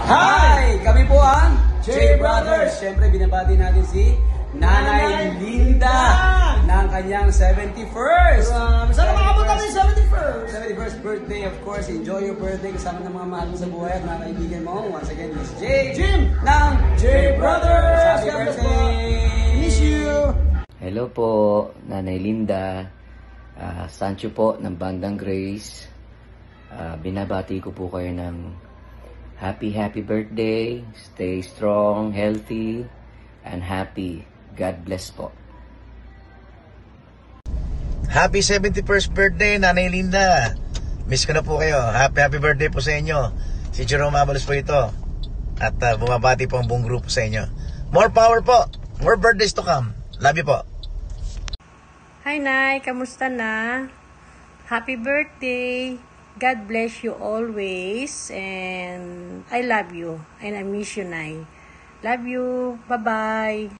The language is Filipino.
Hi! Kami po ang J Brothers. Siyempre, binabati natin si Nanay Linda ng kanyang 71st. Sana makabot natin 71st. 71st birthday, of course. Enjoy your birthday kasama ng mga mahal mo sa buhay at mga kaibigan mo. Once again, Miss J. Jim ng J Brothers. Happy birthday! Miss you! Hello po, Nanay Linda. Sancho po ng Bandang Grace. Binabati ko po kayo ng happy birthday. Stay strong, healthy, and happy. God bless po. Happy 71st birthday, Nanay Linda. Miss ko na po kayo. Happy birthday po sa inyo. Si Jerome Abalos po ito. At bumabati po ang buong grupo sa inyo. More power po. More birthdays to come. Love you po. Hi, Nay. Kamusta na? Happy birthday. God bless you always. And I love you. And I miss you, Nay. Love you. Bye-bye.